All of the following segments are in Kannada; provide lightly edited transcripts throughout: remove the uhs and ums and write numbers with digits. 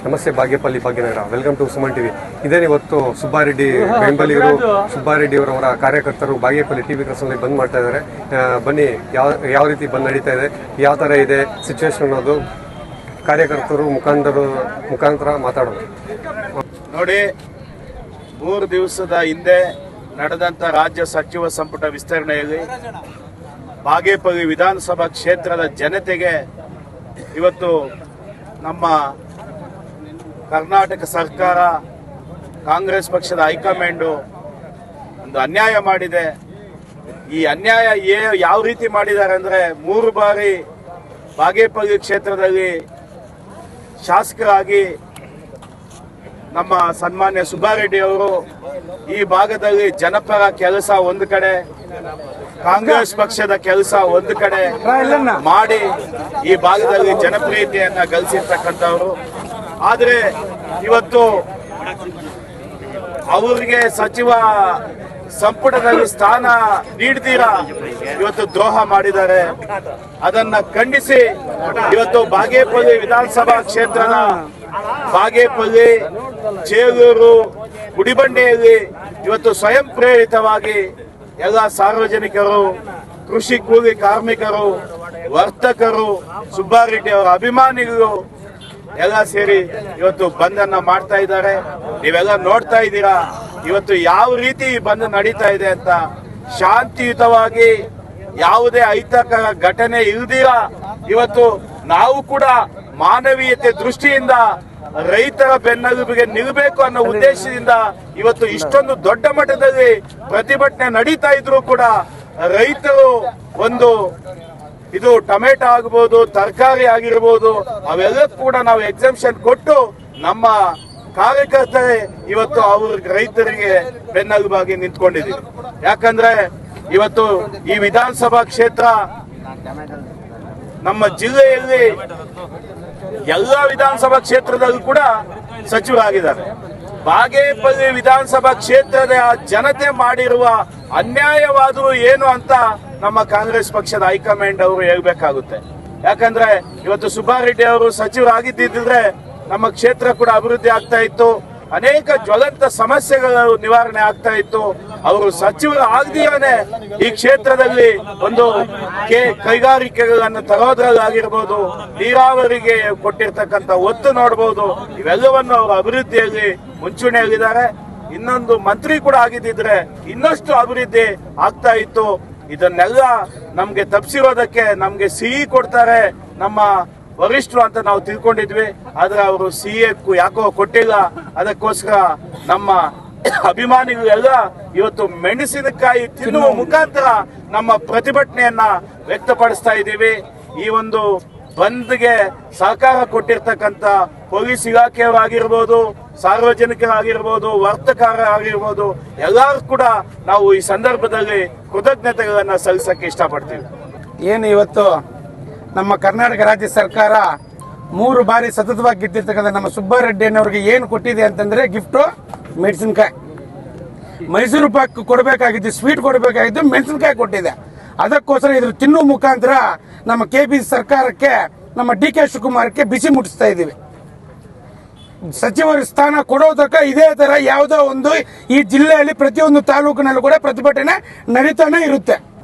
ನಮಸ್ತೆ, Bagepalli Bhagyanagar. Welcome to Suman TV. ಇವತ್ತು ಸುಬ್ಬಾರೆಡ್ಡಿ ಬೆಂಬಲಿಗರು ಸುಬ್ಬಾರೆಡ್ಡಿ ಅವರ ಕಾರ್ಯಕರ್ತರು ಬಾಗೇಪಲ್ಲಿ ಟಿವಿ ಕ್ರಾಸ್ನಲ್ಲಿ ಬಂದ್ ಮಾಡ್ತಾ ಇದ್ದಾರೆ. ಬನ್ನಿ, ಯಾವ ರೀತಿ ಬಂದ್ ನಡೀತಾ ಇದೆ, ಯಾವ ಥರ ಇದೆ ಸಿಚುವೇಶನ್ ಅನ್ನೋದು ಕಾರ್ಯಕರ್ತರು ಮುಖಾಂತರ ಮಾತಾಡೋದು. ನೋಡಿ, 3 ದಿವಸದ ಹಿಂದೆ ನಡೆದಂತ ರಾಜ್ಯ ಸಚಿವ ಸಂಪುಟ ವಿಸ್ತರಣೆಯಲ್ಲಿ ಬಾಗೇಪಲ್ಲಿ ವಿಧಾನಸಭಾ ಕ್ಷೇತ್ರದ ಜನತೆಗೆ ಇವತ್ತು ನಮ್ಮ ಕರ್ನಾಟಕ ಸರ್ಕಾರ, ಕಾಂಗ್ರೆಸ್ ಪಕ್ಷದ ಹೈಕಮಾಂಡು ಒಂದು ಅನ್ಯಾಯ ಮಾಡಿದೆ. ಈ ಅನ್ಯಾಯ ಯಾವ ರೀತಿ ಮಾಡಿದ್ದಾರೆ ಅಂದ್ರೆ, 3 ಬಾರಿ ಬಾಗೇಪಲ್ಲಿ ಕ್ಷೇತ್ರದಲ್ಲಿ ಶಾಸಕರಾಗಿ ನಮ್ಮ ಸನ್ಮಾನ್ಯ ಸುಬ್ಬಾರೆಡ್ಡಿ ಅವರು ಈ ಭಾಗದಲ್ಲಿ ಜನಪರ ಕೆಲಸ ಒಂದು ಕಡೆ, ಕಾಂಗ್ರೆಸ್ ಪಕ್ಷದ ಕೆಲಸ ಒಂದು ಕಡೆ ಮಾಡಿ ಈ ಭಾಗದಲ್ಲಿ ಜನಪ್ರಿಯತೆಯನ್ನ ಗಳಿಸಿರ್ತಕ್ಕಂಥವ್ರು. ಆದ್ರೆ ಇವತ್ತು ಅವರಿಗೆ ಸಚಿವ ಸಂಪುಟದಲ್ಲಿ ಸ್ಥಾನ ನೀಡ್ತೀರಾ ಇವತ್ತು ದ್ರೋಹ ಮಾಡಿದ್ದಾರೆ. ಅದನ್ನ ಖಂಡಿಸಿ ಇವತ್ತು ಬಾಗೇಪಲ್ಲಿ ವಿಧಾನಸಭಾ ಕ್ಷೇತ್ರದ ಬಾಗೇಪಲ್ಲಿ, ಚೇಳೂರು, ಗುಡಿಬಂಡೆಯಲ್ಲಿ ಇವತ್ತು ಸ್ವಯಂ ಪ್ರೇರಿತವಾಗಿ ಎಲ್ಲ ಸಾರ್ವಜನಿಕರು, ಕೃಷಿ ಕೂಲಿ ಕಾರ್ಮಿಕರು, ವರ್ತಕರು, ಸುಬ್ಬಾರೆಡ್ಡಿ ಅವರ ಅಭಿಮಾನಿಗಳು ಎಲ್ಲ ಸೇರಿ ಇವತ್ತು ಬಂದನ್ನ ಮಾಡ್ತಾ ಇದ್ದಾರೆ. ನೀವೆಲ್ಲ ನೋಡ್ತಾ ಇದ್ದೀರಾ ಇವತ್ತು ಯಾವ ರೀತಿ ಬಂದ್ ನಡೀತಾ ಇದೆ ಅಂತ. ಶಾಂತಿಯುತವಾಗಿ ಯಾವುದೇ ಅಹಿತಕರ ಘಟನೆ ಇಲ್ದಿರ ಇವತ್ತು ನಾವು ಕೂಡ ಮಾನವೀಯತೆ ದೃಷ್ಟಿಯಿಂದ ರೈತರ ಬೆನ್ನೆಲುಬಿಗೆ ನಿಲ್ಲಬೇಕು ಅನ್ನೋ ಉದ್ದೇಶದಿಂದ ಇವತ್ತು ಇಷ್ಟೊಂದು ದೊಡ್ಡ ಮಟ್ಟದಲ್ಲಿ ಪ್ರತಿಭಟನೆ ನಡೀತಾ ಇದ್ರು ಕೂಡ ರೈತರು ಇದು ಟೊಮೆಟೊ ಆಗಬಹುದು, ತರಕಾರಿ ಆಗಿರ್ಬೋದು, ಅವೆಲ್ಲ ಕೂಡ ನಾವು ಎಕ್ಸೆಂಪ್ಷನ್ ಕೊಟ್ಟು ನಮ್ಮ ಕಾರ್ಯಕರ್ತರೇ ಇವತ್ತು ರೈತರಿಗೆ ಬೆನ್ನೆಲುಬಾಗಿ ನಿಂತ್ಕೊಂಡಿದ್ದೀವಿ. ಯಾಕಂದ್ರೆ ಇವತ್ತು ಈ ವಿಧಾನಸಭಾ ಕ್ಷೇತ್ರ ನಮ್ಮ ಜಿಲ್ಲೆಯಲ್ಲಿ ಎಲ್ಲ ವಿಧಾನಸಭಾ ಕ್ಷೇತ್ರದಲ್ಲೂ ಕೂಡ ಸಚಿವರಾಗಿದ್ದಾರೆ. ಬಾಗೇಪಲ್ಲಿ ವಿಧಾನಸಭಾ ಕ್ಷೇತ್ರದ ಜನತೆ ಮಾಡಿರುವ ಅನ್ಯಾಯವಾದರೂ ಏನು ಅಂತ ನಮ್ಮ ಕಾಂಗ್ರೆಸ್ ಪಕ್ಷದ ಹೈಕಮಾಂಡ್ ಅವರು ಹೇಳ್ಬೇಕಾಗುತ್ತೆ. ಯಾಕಂದ್ರೆ ಇವತ್ತು ಸುಬ್ಬಾರೆಡ್ಡಿ ಅವರು ಸಚಿವರಾಗಿದ್ದಿದ್ರೆ ನಮ್ಮ ಕ್ಷೇತ್ರ ಕೂಡ ಅಭಿವೃದ್ಧಿ ಆಗ್ತಾ ಇತ್ತು, ಅನೇಕ ಜ್ವಲಂತ ಸಮಸ್ಯೆಗಳು ನಿವಾರಣೆ ಆಗ್ತಾ ಇತ್ತು. ಅವರು ಸಚಿವರು ಆಗದಿರನೆ ಈ ಕ್ಷೇತ್ರದಲ್ಲಿ ಒಂದು ಕೈಗಾರಿಕೆಗಳನ್ನು ತರೋದ್ರಲ್ಲಾಗಿರ್ಬೋದು, ನೀರಾವರಿಗೆ ಕೊಟ್ಟಿರ್ತಕ್ಕಂಥ ಒತ್ತು ನೋಡಬಹುದು, ಇವೆಲ್ಲವನ್ನು ಅವರು ಅಭಿವೃದ್ಧಿಯಲ್ಲಿ ಮುಂಚೂಣಿಯಲ್ಲಿದ್ದಾರೆ. ಇನ್ನೊಂದು ಮಂತ್ರಿ ಕೂಡ ಆಗಿದ್ದಿದ್ರೆ ಇನ್ನಷ್ಟು ಅಭಿವೃದ್ಧಿ ಆಗ್ತಾ ಇತ್ತು. ಇದನ್ನೆಲ್ಲ ನಮ್ಗೆ ತಪ್ಪಿಸಿರೋದಕ್ಕೆ ನಮ್ಗೆ ಸಿಹಿ ಕೊಡ್ತಾರೆ ನಮ್ಮ ವರಿಷ್ಠರು ಅಂತ ನಾವು ತಿಳ್ಕೊಂಡಿದ್ವಿ. ಆದ್ರೆ ಅವರು ಸಿಎ ಯಾಕೋ ಕೊಟ್ಟಿಲ್ಲ. ಅದಕ್ಕೋಸ್ಕರ ನಮ್ಮ ಅಭಿಮಾನಿಗಳೆಲ್ಲ ಇವತ್ತು ಮೆಣಸಿನಕಾಯಿ ತಿನ್ನುವ ಮುಖಾಂತರ ನಮ್ಮ ಪ್ರತಿಭಟನೆಯನ್ನ ವ್ಯಕ್ತಪಡಿಸ್ತಾ ಇದ್ದೀವಿ. ಈ ಒಂದು ಬಂದ್ಗೆ ಸಹಕಾರ ಕೊಟ್ಟಿರ್ತಕ್ಕಂಥ ಪೊಲೀಸ್ ಇಲಾಖೆಯವರಾಗಿರ್ಬೋದು, ಸಾರ್ವಜನಿಕರಾಗಿರ್ಬೋದು, ವರ್ತಕರಾಗಿರ್ಬೋದು, ಎಲ್ಲರೂ ಕೂಡ ನಾವು ಈ ಸಂದರ್ಭದಲ್ಲಿ ಕೃತಜ್ಞತೆಗಳನ್ನ ಸಲ್ಲಿಸಕ್ಕೆ ಇಷ್ಟಪಡ್ತೀವಿ. ಏನು ಇವತ್ತು ನಮ್ಮ ಕರ್ನಾಟಕ ರಾಜ್ಯ ಸರ್ಕಾರ 3 ಬಾರಿ ಸತತವಾಗಿ ಗೆದ್ದಿರ್ತಕ್ಕಂಥ ನಮ್ಮ ಸುಬ್ಬಾರೆಡ್ಡಿಯವ್ರಿಗೆ ಏನು ಕೊಟ್ಟಿದೆ ಅಂತಂದ್ರೆ ಗಿಫ್ಟು ಮೆಣಸಿನಕಾಯಿ. ಮೈಸೂರು ಪಾಕ್ ಕೊಡಬೇಕಾಗಿದ್ದು, ಸ್ವೀಟ್ ಕೊಡಬೇಕಾಗಿದ್ದು ಮೆಣಸಿನಕಾಯಿ ಕೊಟ್ಟಿದೆ. ಅದಕ್ಕೋಸ್ಕರ ಇದ್ರ ತಿನ್ನುವ ಮುಖಾಂತರ ನಮ್ಮ ಕೆಪಿಸಿ ಸರ್ಕಾರಕ್ಕೆ, ನಮ್ಮ DK ಶಿವಕುಮಾರಕ್ಕೆ ಬಿಸಿ ಮುಟ್ಟಿಸ್ತಾ ಇದ್ದೀವಿ. ಸಚಿವರ ಸ್ಥಾನ ಕೊಡೋದಕ್ಕೆ ಇದೇ ತರ ಯಾವುದೋ ಒಂದು ಈ ಜಿಲ್ಲೆಯಲ್ಲಿ ಪ್ರತಿಯೊಂದು ತಾಲೂಕಿನಲ್ಲೂ ಕೂಡ ಪ್ರತಿಭಟನೆ ನಡೀತಾನೆ ಇರುತ್ತೆ.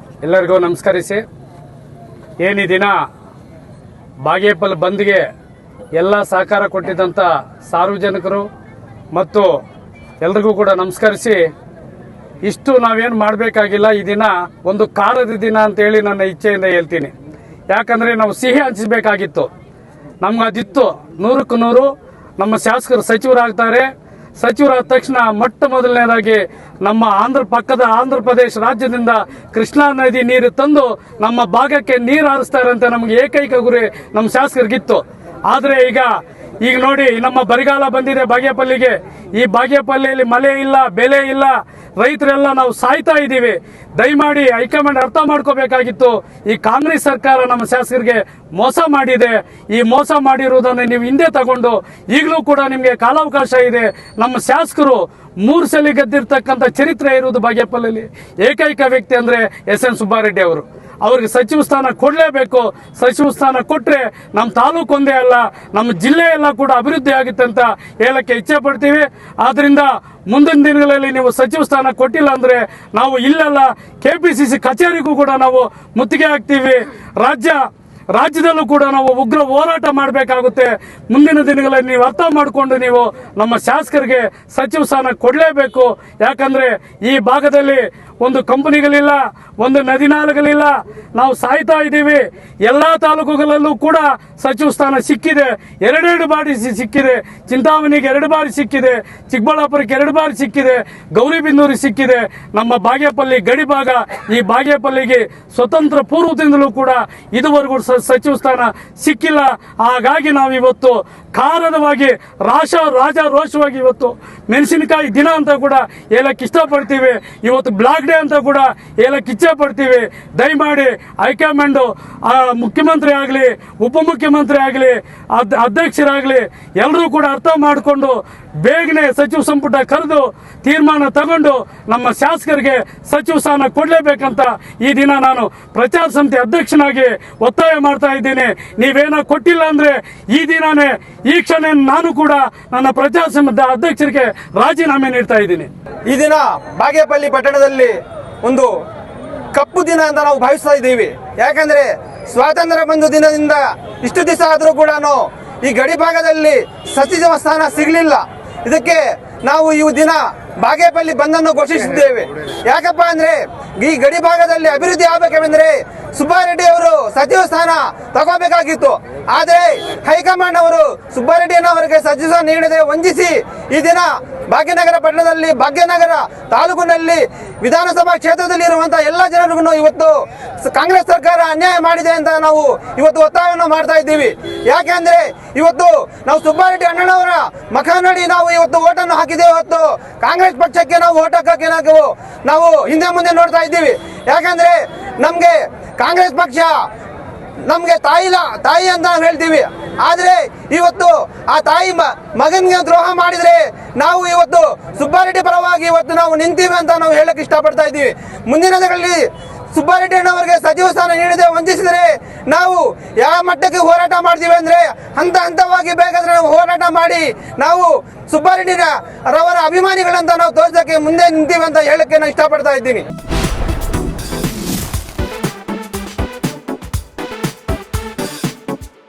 ಎಲ್ಲರಿಗೂ ನಮಸ್ಕರಿಸಿ, ಏನಿ ದಿನ ಬಾಗೇಪಲ್ಲಿ ಬಂದ್ಗೆ ಎಲ್ಲ ಸಹಕಾರ ಕೊಟ್ಟಿದ್ದಂಥ ಸಾರ್ವಜನಿಕರು ಮತ್ತು ಎಲ್ರಿಗೂ ಕೂಡ ನಮಸ್ಕರಿಸಿ, ಇಷ್ಟು ನಾವೇನು ಮಾಡಬೇಕಾಗಿಲ್ಲ. ಈ ದಿನ ಒಂದು ಖಾರದ ದಿನ ಅಂತೇಳಿ ನನ್ನ ಇಚ್ಛೆಯಿಂದ ಹೇಳ್ತೀನಿ. ಯಾಕಂದರೆ ನಾವು ಸಿಹಿ ಹಂಚಬೇಕಾಗಿತ್ತು, ನಮ್ಗೆ ಅದಿತ್ತು. 100ಕ್ಕೆ 100 ನಮ್ಮ ಶಾಸಕರು ಸಚಿವರಾಗ್ತಾರೆ. ಸಚಿವರಾದ ತಕ್ಷಣ ಮೊಟ್ಟ ಮೊದಲನೇದಾಗಿ ನಮ್ಮ ಆಂಧ್ರ ಪ್ರದೇಶ ರಾಜ್ಯದಿಂದ ಕೃಷ್ಣಾ ನದಿ ನೀರು ತಂದು ನಮ್ಮ ಭಾಗಕ್ಕೆ ನೀರು ಹರಿಸ್ತಾರೆ ಅಂತ ನಮಗೆ ಏಕೈಕ ಗುರಿ ನಮ್ಮ ಶಾಸಕರಿಗಿತ್ತು. ಆದರೆ ಈಗ ಈಗ ನೋಡಿ ನಮ್ಮ ಬರಿಗಾಲ ಬಂದಿದೆ ಬಾಗೇಪಲ್ಲಿಗೆ. ಈ ಬಾಗೇಪಲ್ಲಿಯಲ್ಲಿ ಮಳೆ ಇಲ್ಲ, ಬೆಲೆ ಇಲ್ಲ, ರೈತರೆಲ್ಲ ನಾವು ಸಾಯ್ತಾ ಇದ್ದೀವಿ. ದಯಮಾಡಿ ಹೈಕಮಾಂಡ್ ಅರ್ಥ ಮಾಡ್ಕೋಬೇಕಾಗಿತ್ತು. ಈ ಕಾಂಗ್ರೆಸ್ ಸರ್ಕಾರ ನಮ್ಮ ಶಾಸಕರಿಗೆ ಮೋಸ ಮಾಡಿದೆ. ಈ ಮೋಸ ಮಾಡಿರುವುದನ್ನು ನೀವು ಹಿಂದೆ ತಗೊಂಡು ಈಗಲೂ ಕೂಡ ನಿಮಗೆ ಕಾಲಾವಕಾಶ ಇದೆ. ನಮ್ಮ ಶಾಸಕರು 3 ಸಲ ಗೆದ್ದಿರ್ತಕ್ಕಂಥ ಚರಿತ್ರೆ ಇರುವುದು ಬಾಗೇಪಲ್ಲಿಯಲ್ಲಿ. ಏಕೈಕ ವ್ಯಕ್ತಿ ಅಂದ್ರೆ ಎಸ್.ಎನ್. ಸುಬ್ಬಾರೆಡ್ಡಿ ಅವರು. ಅವ್ರಿಗೆ ಸಚಿವ ಸ್ಥಾನ ಕೊಡಲೇಬೇಕು. ಸಚಿವ ಸ್ಥಾನ ಕೊಟ್ಟರೆ ನಮ್ಮ ತಾಲೂಕು ಒಂದೇ ಅಲ್ಲ, ನಮ್ಮ ಜಿಲ್ಲೆ ಎಲ್ಲ ಕೂಡ ಅಭಿವೃದ್ಧಿ ಆಗುತ್ತೆ ಅಂತ ಹೇಳಕ್ಕೆ ಇಚ್ಛೆ ಪಡ್ತೀವಿ. ಆದ್ರಿಂದ ಮುಂದಿನ ದಿನಗಳಲ್ಲಿ ನೀವು ಸಚಿವ ಸ್ಥಾನ ಕೊಟ್ಟಿಲ್ಲ ಅಂದ್ರೆ ನಾವು ಇಲ್ಲೆಲ್ಲ KPCC ಕಚೇರಿಗೂ ಕೂಡ ನಾವು ಮುತ್ತಿಗೆ ಹಾಕ್ತೀವಿ. ರಾಜ್ಯದಲ್ಲೂ ಕೂಡ ನಾವು ಉಗ್ರ ಹೋರಾಟ ಮಾಡಬೇಕಾಗುತ್ತೆ. ಮುಂದಿನ ದಿನಗಳಲ್ಲಿ ನೀವು ಅರ್ಥ ಮಾಡಿಕೊಂಡು ನೀವು ನಮ್ಮ ಶಾಸಕರಿಗೆ ಸಚಿವ ಸ್ಥಾನ ಕೊಡಲೇಬೇಕು. ಯಾಕಂದ್ರೆ ಈ ಭಾಗದಲ್ಲಿ ಒಂದು ಕಂಪನಿಗಳಿಲ್ಲ, ಒಂದು ನದಿ ನಾಲೆಗಳಿಲ್ಲ, ನಾವು ಸಾಯ್ತಾ ಇದ್ದೀವಿ. ಎಲ್ಲಾ ತಾಲೂಕುಗಳಲ್ಲೂ ಕೂಡ ಸಚಿವ ಸ್ಥಾನ ಸಿಕ್ಕಿದೆ. 2 ಬಾರಿ ಸಿಕ್ಕಿದೆ. ಚಿಂತಾಮಣಿಗೆ 2 ಬಾರಿ ಸಿಕ್ಕಿದೆ, ಚಿಕ್ಕಬಳ್ಳಾಪುರಕ್ಕೆ 2 ಬಾರಿ ಸಿಕ್ಕಿದೆ, ಗೌರಿಬಿದನೂರಿಗೆ ಸಿಕ್ಕಿದೆ. ನಮ್ಮ ಬಾಗೇಪಲ್ಲಿ ಗಡಿ ಭಾಗ, ಈ ಬಾಗೇಪಲ್ಲಿಗೆ ಸ್ವತಂತ್ರ ಪೂರ್ವದಿಂದಲೂ ಕೂಡ ಇದುವರೆಗೂ ಸಚಿವ ಸ್ಥಾನ ಸಿಕ್ಕಿಲ್ಲ. ಹಾಗಾಗಿ ನಾವು ಇವತ್ತು ಕಾರಣವಾಗಿ ರಾಜಾರೋಷವಾಗಿ ಇವತ್ತು ಮೆಣಸಿನಕಾಯಿ ದಿನ ಅಂತ ಕೂಡ ಹೇಳಕ್ ಇಷ್ಟಪಡ್ತೀವಿ. ಇವತ್ತು ಬ್ಲಾಕ್ ಡೇ ಅಂತ ಕೂಡ ಹೇಳಕ್ ಇಚ್ಛೆ ಪಡ್ತೀವಿ. ದಯಮಾಡಿ ಹೈಕಮಾಂಡ್ ಮುಖ್ಯಮಂತ್ರಿ ಆಗಲಿ, ಉಪಮುಖ್ಯಮಂತ್ರಿ ಆಗಲಿ, ಅಧ್ಯಕ್ಷರಾಗಲಿ ಎಲ್ಲರೂ ಕೂಡ ಅರ್ಥ ಮಾಡಿಕೊಂಡು ಬೇಗನೆ ಸಚಿವ ಸಂಪುಟ ಕರೆದು ತೀರ್ಮಾನ ತಗೊಂಡು ನಮ್ಮ ಶಾಸಕರಿಗೆ ಸಚಿವ ಸ್ಥಾನ ಕೊಡಲೇಬೇಕಂತ ಈ ದಿನ ನಾನು ಪ್ರಚಾರ ಸಮಿತಿ ಅಧ್ಯಕ್ಷನಾಗಿ ಒತ್ತಾಯ ಮಾಡ್ತಾ ಇದ್ದೀನಿ. ನೀವೇನೋ ಕೊಟ್ಟಿಲ್ಲ ಅಂದ್ರೆ ಈ ದಿನಾನೇ, ಈ ಕ್ಷಣ ನಾನು ಕೂಡ ನನ್ನ ಪ್ರಚಾರ ಸಮಿತಿ ಅಧ್ಯಕ್ಷರಿಗೆ ರಾಜೀನಾಮೆ ನೀಡ್ತಾ ಇದ್ದೀನಿ. ಈ ದಿನ ಬಾಗೇಪಲ್ಲಿ ಪಟ್ಟಣದಲ್ಲಿ ಒಂದು ಕಪ್ಪು ದಿನ ಅಂತ ನಾವು ಭಾವಿಸ್ತಾ ಇದ್ದೀವಿ. ಯಾಕಂದ್ರೆ ಸ್ವಾತಂತ್ರ್ಯ ಬಂದ ದಿನದಿಂದ ಇಷ್ಟು ದಿವಸ ಆದರೂ ಕೂಡ ಈ ಗಡಿ ಭಾಗದಲ್ಲಿ ಸಚಿವ ಸ್ಥಾನ ಸಿಗಲಿಲ್ಲ. ಇದಕ್ಕೆ ನಾವು ಈ ದಿನ ಬಾಗೇಪಲ್ಲಿ ಬಂದನ್ನು ಘೋಷಿಸಿದ್ದೇವೆ. ಯಾಕಪ್ಪ ಅಂದ್ರೆ ಈ ಗಡಿ ಭಾಗದಲ್ಲಿ ಅಭಿವೃದ್ಧಿ ಆಗಬೇಕೆಂದ್ರೆ ಸುಬ್ಬಾರೆಡ್ಡಿ ಅವರು ಸಚಿವ ಸ್ಥಾನ ತಗೋಬೇಕಾಗಿತ್ತು. ಆದರೆ ಹೈಕಮಾಂಡ್ ಅವರು ಸುಬ್ಬಾರೆಡ್ಡಿಯವರಿಗೆ ಸಚಿವ ಸ್ಥಾನ ನೀಡದೆ ವಂಚಿಸಿ ಈ ದಿನ ಭಾಗ್ಯನಗರ ಪಟ್ಟಣದಲ್ಲಿ, ಭಾಗ್ಯನಗರ ತಾಲೂಕಿನಲ್ಲಿ, ವಿಧಾನಸಭಾ ಕ್ಷೇತ್ರದಲ್ಲಿ ಇರುವಂತಹ ಎಲ್ಲ ಜನರಿಗೂ ಇವತ್ತು ಕಾಂಗ್ರೆಸ್ ಸರ್ಕಾರ ಅನ್ಯಾಯ ಮಾಡಿದೆ ಅಂತ ನಾವು ಇವತ್ತು ಒತ್ತಾಯವನ್ನು ಮಾಡ್ತಾ ಇದ್ದೀವಿ. ಯಾಕೆಂದ್ರೆ ಇವತ್ತು ನಾವು ಸುಬ್ಬಾರೆಡ್ಡಿ ಅಣ್ಣನವರ ಮುಖ ನೋಡಿ ನಾವು ಇವತ್ತು ಓಟನ್ನು ಹಾಕಿದ್ದೇವೆ. ಇವತ್ತು ಕಾಂಗ್ರೆಸ್ ಪಕ್ಷಕ್ಕೆ ನಾವು ಓಟ್ ಹಾಕಕ್ಕೆ ನಾವು ಹಿಂದೆ ಮುಂದೆ ನೋಡ್ತಾ ಇದ್ದೀವಿ. ಯಾಕಂದ್ರೆ ನಮ್ಗೆ ಕಾಂಗ್ರೆಸ್ ಪಕ್ಷ ನಮ್ಗೆ ತಾಯಿ ಅಂತ ನಾವು ಹೇಳ್ತೀವಿ. ಆದ್ರೆ ಇವತ್ತು ಆ ತಾಯಿ ಮಗನ್ಗೆ ದ್ರೋಹ ಮಾಡಿದ್ರೆ ನಾವು ಇವತ್ತು ಸುಬ್ಬಾರೆಡ್ಡಿ ಪರವಾಗಿ ಇವತ್ತು ನಾವು ನಿಂತೀವಿ ಅಂತ ನಾವು ಹೇಳಕ್ ಇಷ್ಟಪಡ್ತಾ ಇದ್ದೀವಿ. ಮುಂದಿನ ದಿನಗಳಲ್ಲಿ ಸುಬ್ಬಾರೆಡ್ಡಿ ಅವರಿಗೆ ಸಚಿವ ಸ್ಥಾನ ನೀಡದೆ ವಂಚಿಸಿದರೆ ನಾವು ಯಾವ ಮಟ್ಟಕ್ಕೆ ಹೋರಾಟ ಮಾಡ್ತೀವಿ ಅಂದ್ರೆ ಹಂತವಾಗಿ ಬೇಕಾದ್ರೆ ನಾವು ಹೋರಾಟ ಮಾಡಿ ನಾವು ಸುಬ್ಬಾರೆಡ್ಡಿ ರವರ ಅಭಿಮಾನಿಗಳಂತ ನಾವು ತೋರ್ಸಕ್ಕೆ ಮುಂದೆ ನಿಂತೀವಿ ಅಂತ ಹೇಳಕ್ಕೆ ನಾನು ಇಷ್ಟಪಡ್ತಾ ಇದ್ದೀನಿ.